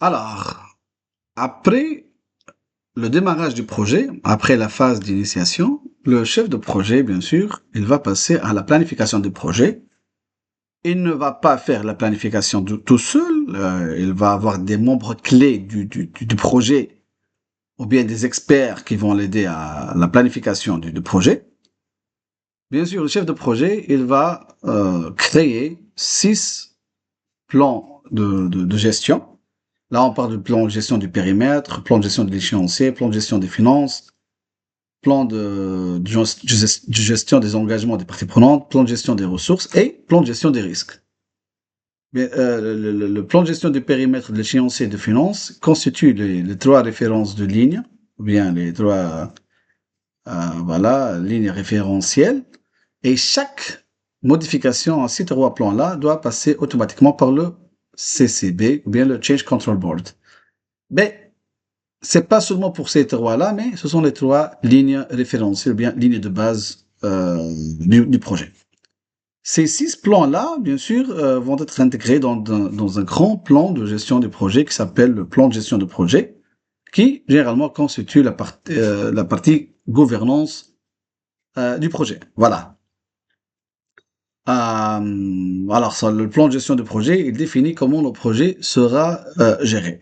Alors, après le démarrage du projet, après la phase d'initiation, le chef de projet, bien sûr, il va passer à la planification du projet. Il ne va pas faire la planification tout seul, il va avoir des membres clés du projet ou bien des experts qui vont l'aider à la planification du projet. Bien sûr, le chef de projet, il va créer 6 plans de gestion. Là, on parle de plan de gestion du périmètre, plan de gestion de l'échéancier, plan de gestion des finances, plan de gestion des engagements des parties prenantes, plan de gestion des ressources et plan de gestion des risques. Mais, le plan de gestion du périmètre de l'échéancier de finances constitue les 3 références de ligne, ou bien les 3 voilà, lignes référentielles, et chaque modification à ces 3 plans-là doit passer automatiquement par le CCB, ou bien le Change Control Board. Mais c'est pas seulement pour ces 3-là, mais ce sont les 3 lignes référentielles, ou bien lignes de base du projet. Ces 6 plans-là, bien sûr, vont être intégrés dans un grand plan de gestion du projet qui s'appelle le plan de gestion de projet, qui généralement constitue la partie gouvernance du projet. Voilà. Alors, ça, le plan de gestion de projet, il définit comment le projet sera géré.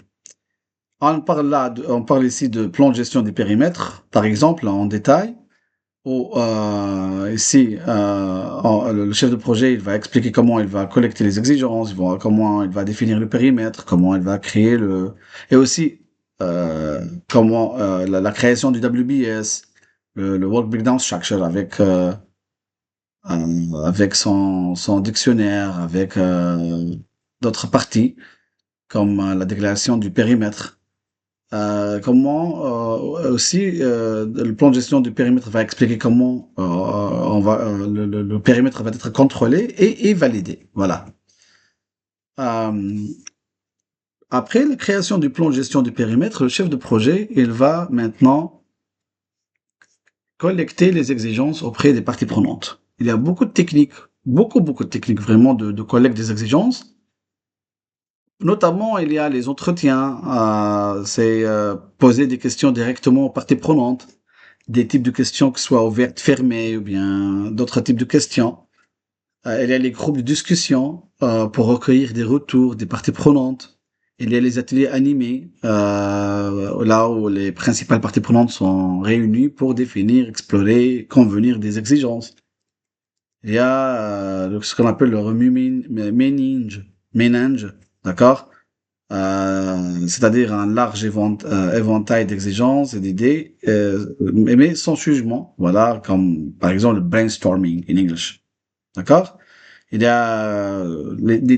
On parle ici de plan de gestion des périmètres, par exemple, en détail. Où, ici, le chef de projet, il va expliquer comment il va collecter les exigences, comment il va définir le périmètre, comment il va créer et aussi comment la création du WBS, le Work Breakdown Structure avec son dictionnaire, avec d'autres parties comme la déclaration du périmètre. Comment aussi le plan de gestion du périmètre va expliquer comment le périmètre va être contrôlé et validé. Voilà. Euh, Après la création du plan de gestion du périmètre, le chef de projet, il va maintenant collecter les exigences auprès des parties prenantes. Il y a beaucoup de techniques, beaucoup de techniques vraiment de collecte des exigences. Notamment, il y a les entretiens, c'est poser des questions directement aux parties prenantes, des types de questions qui soient ouvertes, fermées, ou bien d'autres types de questions. Il y a les groupes de discussion pour recueillir des retours des parties prenantes. Il y a les ateliers animés, là où les principales parties prenantes sont réunies pour définir, explorer, convenir des exigences. Il y a ce qu'on appelle le méninge, d'accord? C'est-à-dire un large éventail d'exigences et d'idées, mais sans jugement, voilà, comme par exemple le brainstorming in English, d'accord? Il y a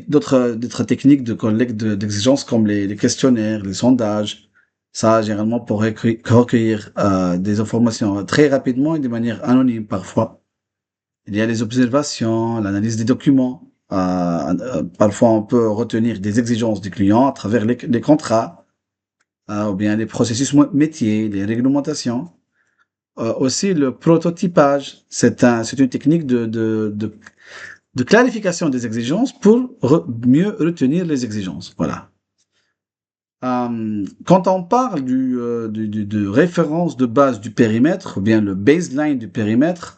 d'autres techniques de collecte d'exigences comme les questionnaires, les sondages, ça généralement pour recueillir des informations très rapidement et de manière anonyme parfois. Il y a les observations, l'analyse des documents. Parfois, on peut retenir des exigences du client à travers les contrats, ou bien les processus métiers, les réglementations. Aussi, le prototypage, c'est une technique de clarification des exigences pour mieux retenir les exigences. Voilà. Quand on parle de référence de base du périmètre, ou bien le baseline du périmètre,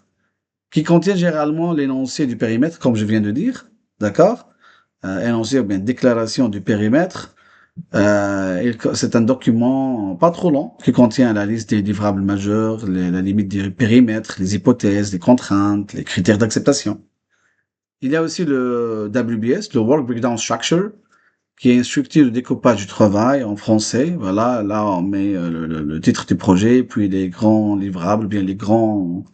qui contient généralement l'énoncé du périmètre, comme je viens de dire, d'accord? Énoncé ou bien déclaration du périmètre. C'est un document pas trop long qui contient la liste des livrables majeurs, la limite du périmètre, les hypothèses, les contraintes, les critères d'acceptation. Il y a aussi le WBS, le Work Breakdown Structure, qui est une structure de découpage du travail en français. Voilà, là on met le titre du projet, puis les grands livrables, bien les grands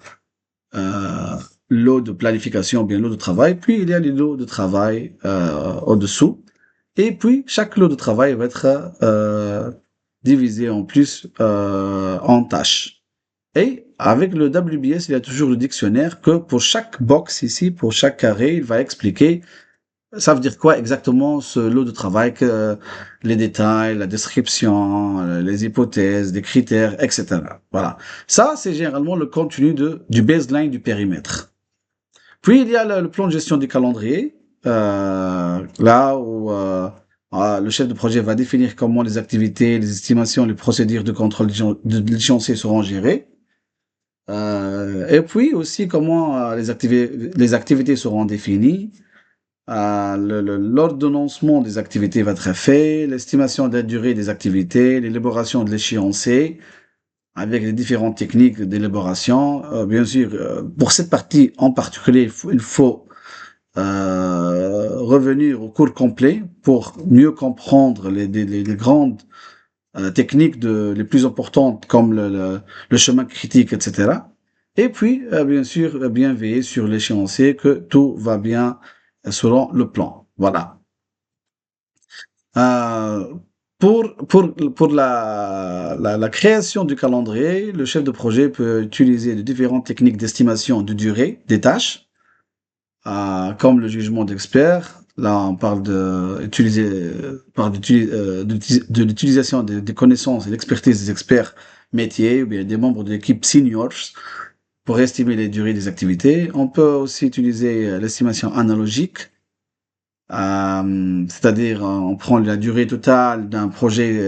euh, lot de planification, bien lot de travail, puis il y a les lots de travail au-dessous, et puis chaque lot de travail va être divisé en plus en tâches. Et avec le WBS, il y a toujours le dictionnaire que pour chaque box ici, pour chaque carré, il va expliquer ça veut dire quoi exactement ce lot de travail, que les détails, la description, les hypothèses, les critères, etc. Voilà. Ça, c'est généralement le contenu du baseline du périmètre. Puis, il y a le plan de gestion du calendrier, là où Le chef de projet va définir comment les activités, les estimations, les procédures de contrôle de l'échéancier seront gérées. Et puis aussi comment les activités seront définies. L'ordonnancement des activités va être fait, l'estimation de la durée des activités, l'élaboration de l'échéancier avec les différentes techniques d'élaboration. Bien sûr, pour cette partie en particulier, il faut revenir au cours complet pour mieux comprendre les grandes techniques les plus importantes comme le chemin critique, etc. Et puis, bien sûr, bien veiller sur l'échéancier que tout va bien selon le plan. Voilà. Euh, pour la création du calendrier, le chef de projet peut utiliser de différentes techniques d'estimation de durée des tâches, comme le jugement d'expert. Là, on parle de l'utilisation des connaissances et l'expertise des experts métiers ou bien des membres de l'équipe seniors pour estimer les durées des activités. On peut aussi utiliser l'estimation analogique, c'est-à-dire on prend la durée totale d'un projet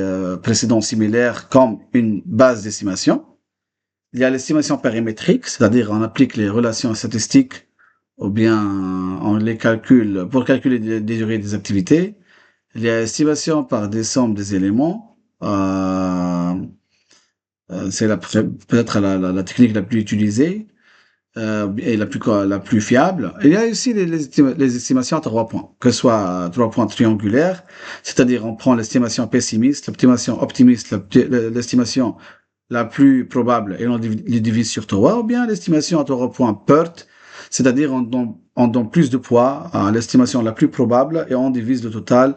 précédent similaire comme une base d'estimation. Il y a l'estimation périmétrique, c'est-à-dire on applique les relations statistiques ou bien on les calcule pour calculer des durées des activités. Il y a l'estimation par des sommes des éléments. C'est peut-être la technique la plus utilisée et la plus fiable. Il y a aussi les estimations à 3 points, que ce soit 3 points triangulaires, c'est-à-dire on prend l'estimation pessimiste, l'estimation optimiste, l'estimation la plus probable et on les divise sur 3, ou bien l'estimation à 3 points PERT, c'est-à-dire on donne plus de poids à l'estimation la plus probable et on divise le total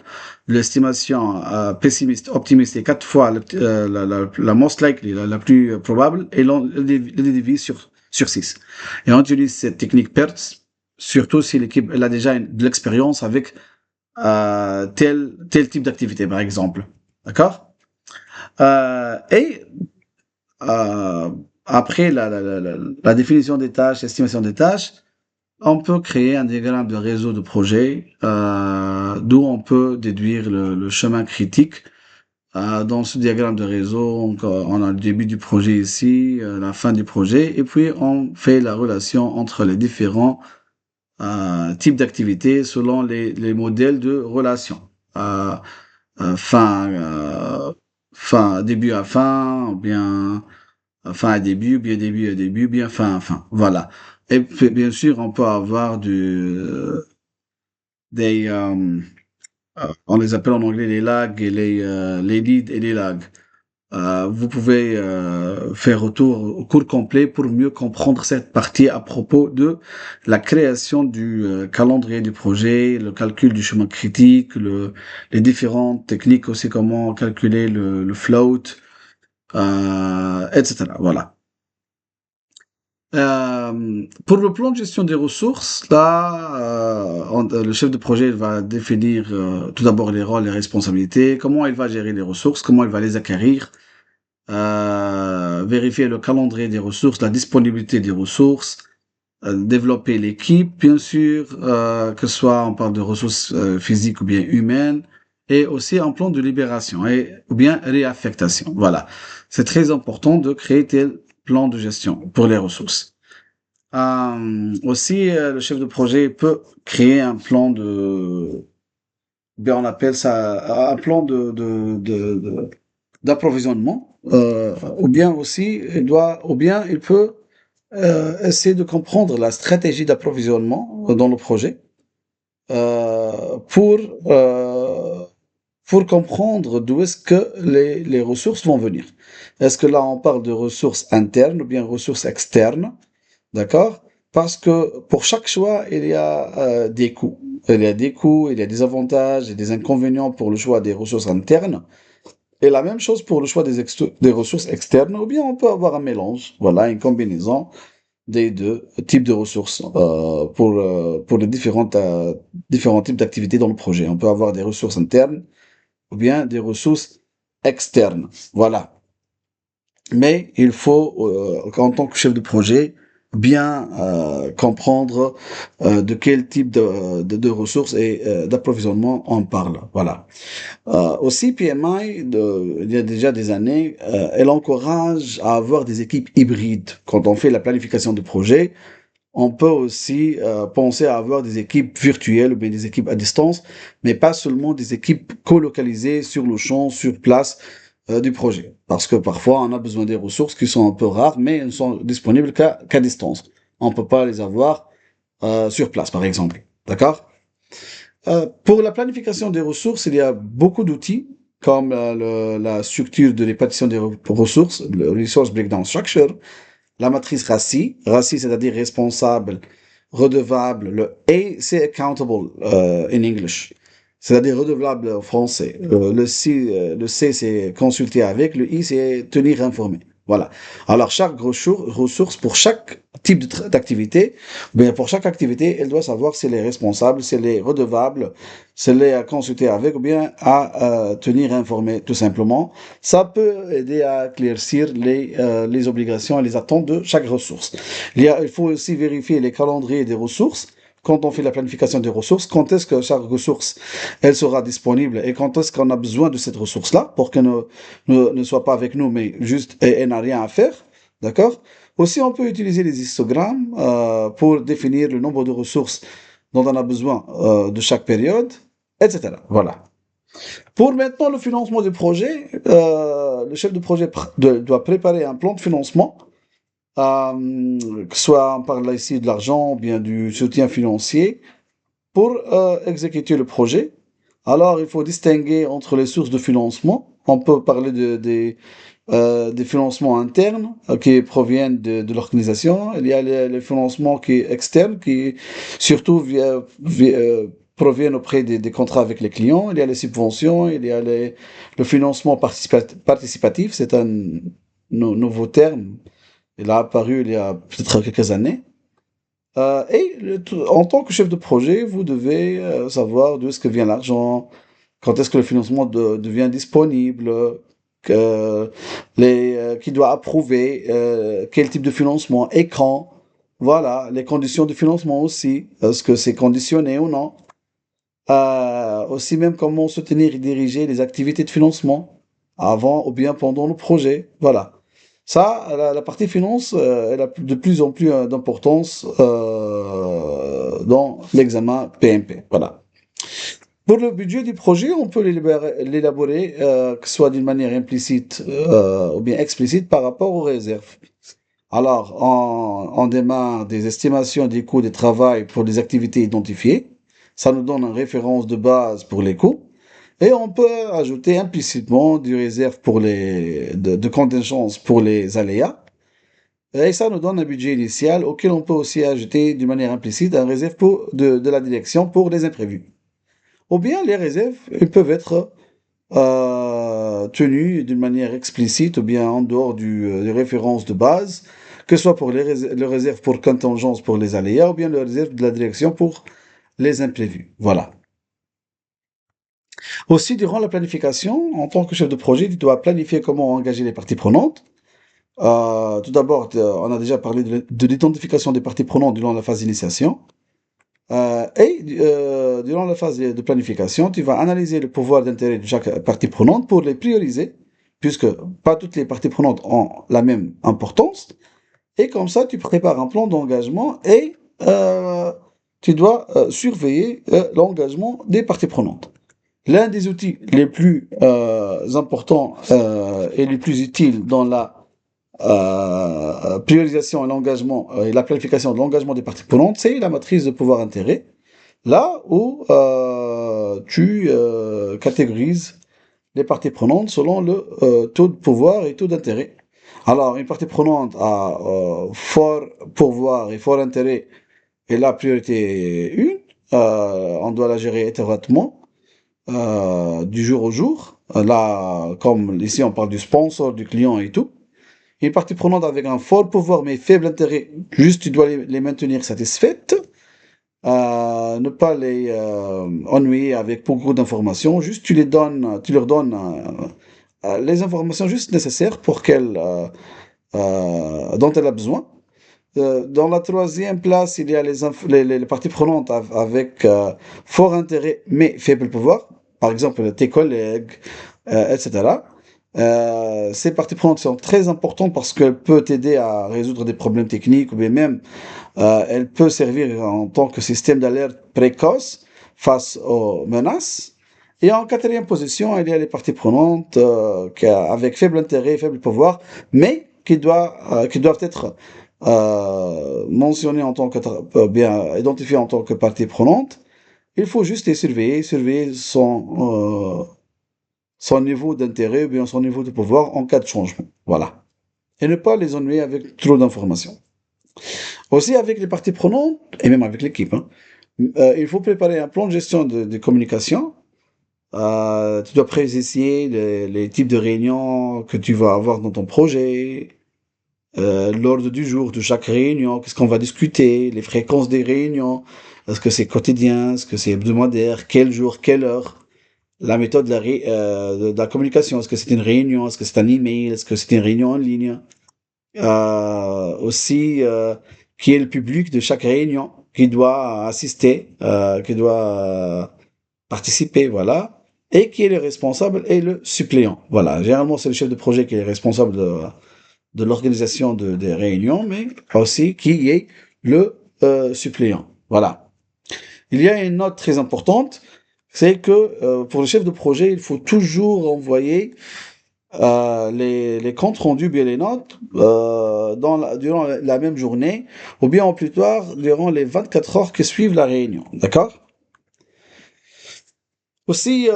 de l'estimation pessimiste, optimiste et 4 fois la most likely, la plus probable, et on les divise sur 6. Et on utilise cette technique PERT, surtout si l'équipe elle a déjà de l'expérience avec tel type d'activité, par exemple. D'accord? Et euh, après la définition des tâches, l'estimation des tâches, on peut créer un diagramme de réseau de projet d'où on peut déduire le chemin critique. Dans ce diagramme de réseau, on a le début du projet ici, la fin du projet, et puis on fait la relation entre les différents types d'activités selon les modèles de relation. Euh, fin, début à fin, ou bien fin à début, bien début à début, bien fin à fin. Voilà. Et puis, bien sûr, on peut avoir des, on les appelle en anglais les lags et les leads et les lags. Vous pouvez faire retour au cours complet pour mieux comprendre cette partie à propos de la création du calendrier du projet, le calcul du chemin critique, les différentes techniques aussi, comment calculer le float, etc. Voilà. Pour le plan de gestion des ressources, là, le chef de projet va définir tout d'abord les rôles et les responsabilités, comment il va gérer les ressources, comment il va les acquérir, vérifier le calendrier des ressources, la disponibilité des ressources, développer l'équipe, bien sûr, que ce soit on parle de ressources physiques ou bien humaines, et aussi un plan de libération ou bien réaffectation. Voilà. C'est très important de créer tel plan de gestion pour les ressources. Aussi, le chef de projet peut créer un plan bien on appelle ça un plan d'approvisionnement, ou bien aussi ou bien il peut essayer de comprendre la stratégie d'approvisionnement dans le projet euh, pour euh, pour comprendre d'où est-ce que les ressources vont venir. Est-ce que là on parle de ressources internes ou bien ressources externes? D'accord? Parce que pour chaque choix, il y a des coûts. Il y a des coûts, il y a des avantages et des inconvénients pour le choix des ressources internes. Et la même chose pour le choix des ressources externes, ou bien on peut avoir un mélange, voilà, une combinaison des deux types de ressources pour les différents types d'activités dans le projet. On peut avoir des ressources internes ou bien des ressources externes. Voilà. Mais il faut, en tant que chef de projet, bien comprendre de quel type de ressources et d'approvisionnement on parle. Voilà. Aussi, PMI, il y a déjà des années, elle encourage à avoir des équipes hybrides. Quand on fait la planification de projet, on peut aussi penser à avoir des équipes virtuelles ou bien des équipes à distance, mais pas seulement des équipes colocalisées sur le champ, sur place du projet. Parce que parfois, on a besoin des ressources qui sont un peu rares, mais elles ne sont disponibles qu'à distance. On ne peut pas les avoir sur place, par exemple. D'accord? Pour la planification des ressources, il y a beaucoup d'outils, comme la structure de répartition des ressources, le Resource Breakdown Structure, la matrice RACI, RACI c'est-à-dire responsable, redevable, le A c'est accountable in English, c'est-à-dire redevable en français. Le C c'est consulter avec, le I c'est tenir informé. Voilà. Alors chaque ressource pour chaque type d'activité, bien pour chaque activité, elle doit savoir si elle est responsable, si elle est redevable, si elle est à consulter avec ou bien à tenir informé tout simplement. Ça peut aider à éclaircir les obligations et les attentes de chaque ressource. Il faut aussi vérifier les calendriers des ressources quand on fait la planification des ressources, quand est-ce que chaque ressource elle sera disponible et quand est-ce qu'on a besoin de cette ressource-là pour qu'elle ne soit pas avec nous, mais juste elle n'a rien à faire. D'accord? Aussi, on peut utiliser les histogrammes pour définir le nombre de ressources dont on a besoin de chaque période, etc. Voilà. Pour maintenant le financement du projet, le chef de projet doit préparer un plan de financement, que ce soit on parle ici de l'argent ou bien du soutien financier, pour exécuter le projet. Alors il faut distinguer entre les sources de financement. On peut parler des financements internes qui proviennent de l'organisation. Il y a les financements qui externes qui surtout proviennent auprès des contrats avec les clients. Il y a les subventions, il y a le financement participatif. C'est un nouveau terme. Il a apparu il y a peut-être quelques années. En tant que chef de projet, vous devez savoir d'où est-ce que vient l'argent, quand est-ce que le financement devient disponible, qui doit approuver, quel type de financement et quand. Voilà, les conditions de financement aussi, est-ce que c'est conditionné ou non. Aussi même comment soutenir et diriger les activités de financement avant ou bien pendant le projet. Voilà. Ça, la partie finance, elle a de plus en plus d'importance dans l'examen PMP. Voilà. Pour le budget du projet, on peut l'élaborer, que ce soit d'une manière implicite ou bien explicite par rapport aux réserves. Alors, on démarre des estimations des coûts de travail pour les activités identifiées. Ça nous donne une référence de base pour les coûts. Et on peut ajouter implicitement des réserves de contingence pour les aléas. Et ça nous donne un budget initial auquel on peut aussi ajouter d'une manière implicite un réserve de la direction pour les imprévus. Ou bien les réserves elles peuvent être tenues d'une manière explicite ou bien en dehors des références de base, que ce soit pour les réserves pour contingence pour les aléas ou bien les réserves de la direction pour les imprévus. Voilà. Aussi, durant la planification, en tant que chef de projet, tu dois planifier comment engager les parties prenantes. Tout d'abord, on a déjà parlé de l'identification des parties prenantes durant la phase d'initiation. Durant la phase de planification, tu vas analyser le pouvoir d'intérêt de chaque partie prenante pour les prioriser, puisque pas toutes les parties prenantes ont la même importance. Et comme ça, tu prépares un plan d'engagement et tu dois surveiller l'engagement des parties prenantes. L'un des outils les plus importants et les plus utiles dans la priorisation et l'engagement et la planification de l'engagement des parties prenantes, c'est la matrice de pouvoir-intérêt, là où tu catégorises les parties prenantes selon le taux de pouvoir et taux d'intérêt. Alors, une partie prenante a fort pouvoir et fort intérêt et la priorité 1, on doit la gérer étroitement du jour au jour. Là, comme ici on parle du sponsor, du client et tout. Une partie prenante avec un fort pouvoir mais faible intérêt, juste tu dois les maintenir satisfaites, ne pas les ennuyer avec beaucoup d'informations, juste tu leur donnes les informations juste nécessaires pour dont elle a besoin. Dans la troisième place, il y a les parties prenantes avec fort intérêt mais faible pouvoir. Par exemple, tes collègues, etc. Ces parties prenantes sont très importantes parce qu'elles peuvent t'aider à résoudre des problèmes techniques ou bien même elle peut servir en tant que système d'alerte précoce face aux menaces. Et en quatrième position, il y a les parties prenantes avec faible intérêt, faible pouvoir, mais qui doivent être mentionnées en tant que bien identifiées en tant que parties prenantes. Il faut juste les surveiller, surveiller son niveau d'intérêt ou bien son niveau de pouvoir en cas de changement. Voilà. Et ne pas les ennuyer avec trop d'informations. Aussi avec les parties prenantes, et même avec l'équipe, hein, il faut préparer un plan de gestion de communication. Tu dois préciser les types de réunions que tu vas avoir dans ton projet, l'ordre du jour de chaque réunion, qu'est-ce qu'on va discuter, les fréquences des réunions, est-ce que c'est quotidien, est-ce que c'est hebdomadaire, quel jour, quelle heure, la méthode de la communication, est-ce que c'est une réunion, est-ce que c'est un email, est-ce que c'est une réunion en ligne, aussi qui est le public de chaque réunion, qui doit assister, qui doit participer, voilà, et qui est le responsable et le suppléant. Voilà, généralement c'est le chef de projet qui est responsable de l'organisation des réunions, mais aussi qui est le suppléant. Voilà. Il y a une note très importante, c'est que pour le chef de projet, il faut toujours envoyer les comptes rendus, bien les notes, durant la même journée, ou bien au plus tard, durant les 24 heures qui suivent la réunion. D'accord? Aussi,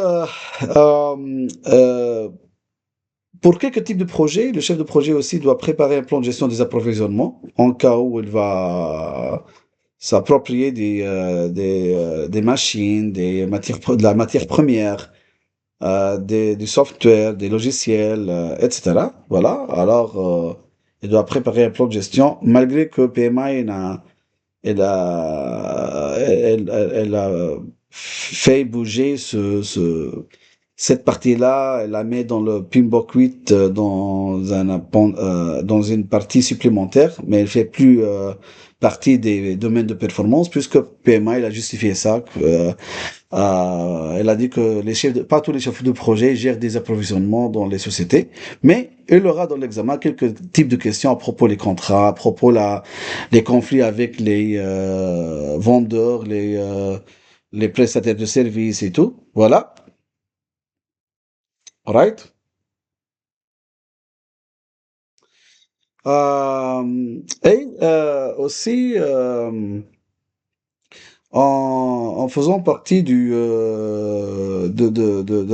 pour quelques types de projets, le chef de projet aussi doit préparer un plan de gestion des approvisionnements en cas où il va s'approprier des machines, de la matière première, du software, des logiciels, etc. Voilà. Alors, il doit préparer un plan de gestion, malgré que PMI elle a fait bouger cette partie-là, elle la met dans le PMBOK 8 dans une partie supplémentaire, mais elle fait plus partie des domaines de performance puisque PMI il a justifié ça. Elle a dit que pas tous les chefs de projet gèrent des approvisionnements dans les sociétés, mais il aura dans l'examen quelques types de questions à propos des contrats, à propos les conflits avec les vendeurs, les prestataires de services et tout. Voilà. Alright. Et aussi, en faisant partie de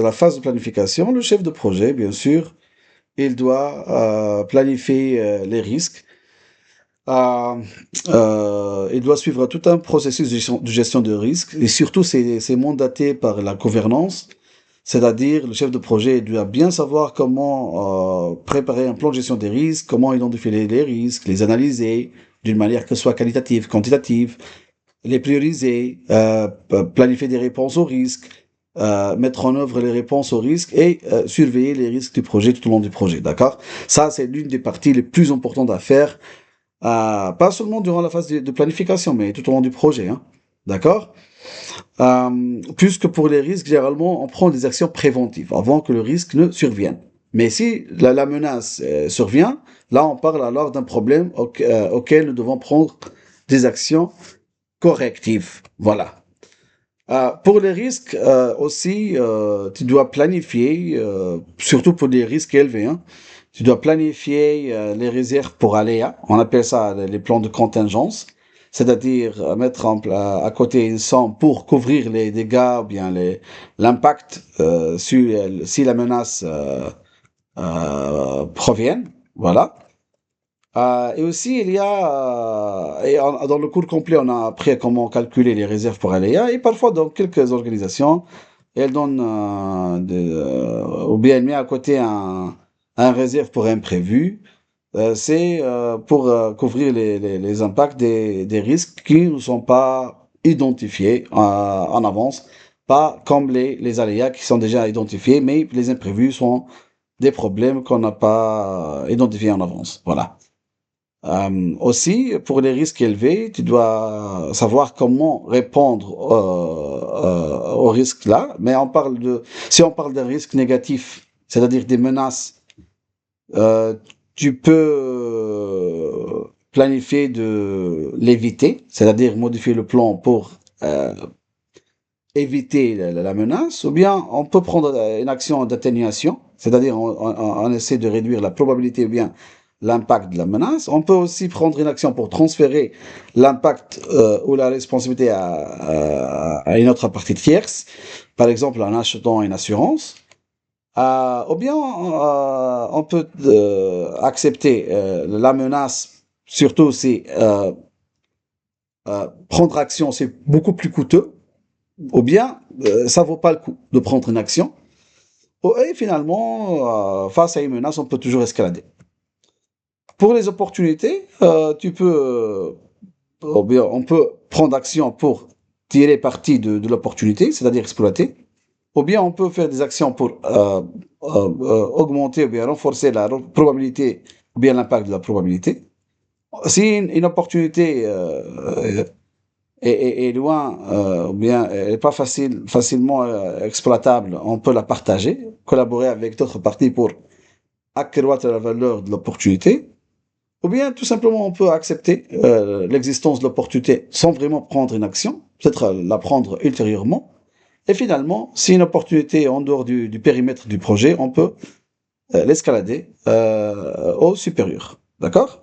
la phase de planification, le chef de projet, bien sûr, il doit planifier les risques. Euh, il doit suivre tout un processus de gestion de risque et surtout c'est mandaté par la gouvernance, c'est-à-dire le chef de projet doit bien savoir comment préparer un plan de gestion des risques, comment identifier les risques, les analyser d'une manière que ce soit qualitative, quantitative, les prioriser, planifier des réponses aux risques, mettre en œuvre les réponses aux risques et surveiller les risques du projet tout au long du projet, d'accord? Ça, c'est l'une des parties les plus importantes à faire, pas seulement durant la phase de planification, mais tout au long du projet, hein, d'accord? Puisque pour les risques, généralement, on prend des actions préventives avant que le risque ne survienne. Mais si la menace survient, là, on parle alors d'un problème auquel nous devons prendre des actions correctives. Voilà. Pour les risques aussi, tu dois planifier, surtout pour des risques élevés, hein, tu dois planifier les réserves pour aléas. On appelle ça les plans de contingence, c'est-à-dire mettre à côté une somme pour couvrir les dégâts ou bien l'impact si la menace provienne. Voilà. Et aussi, il y a, dans le cours complet, on a appris à comment calculer les réserves pour aléas, et parfois dans quelques organisations, elles donnent, ou bien elles mettent à côté un réserve pour imprévu. C'est pour couvrir les impacts des risques qui ne sont pas identifiés en avance, pas comme les aléas qui sont déjà identifiés, mais les imprévus sont des problèmes qu'on n'a pas identifiés en avance. Voilà. Aussi, pour les risques élevés, tu dois savoir comment répondre aux risques là. Mais si on parle d'un risque négatif, c'est-à-dire des menaces, euh, tu peux planifier de l'éviter, c'est-à-dire modifier le plan pour éviter la menace, ou bien on peut prendre une action d'atténuation, c'est-à-dire on essaie de réduire la probabilité ou bien l'impact de la menace. On peut aussi prendre une action pour transférer l'impact ou la responsabilité à une autre partie tierce, par exemple en achetant une assurance. Ou bien on peut accepter la menace, surtout si prendre action c'est beaucoup plus coûteux, ou bien ça vaut pas le coup de prendre une action. Et finalement, face à une menace, on peut toujours escalader. Pour les opportunités, on peut prendre action pour tirer parti de l'opportunité, c'est-à-dire exploiter, ou bien on peut faire des actions pour augmenter ou bien renforcer la probabilité ou bien l'impact de la probabilité. Si une opportunité est loin, ou bien est pas facilement exploitable, on peut la partager, collaborer avec d'autres parties pour accroître la valeur de l'opportunité, ou bien tout simplement on peut accepter l'existence de l'opportunité sans vraiment prendre une action, peut-être la prendre ultérieurement, et finalement, si une opportunité est en dehors du périmètre du projet, on peut l'escalader au supérieur. D'accord?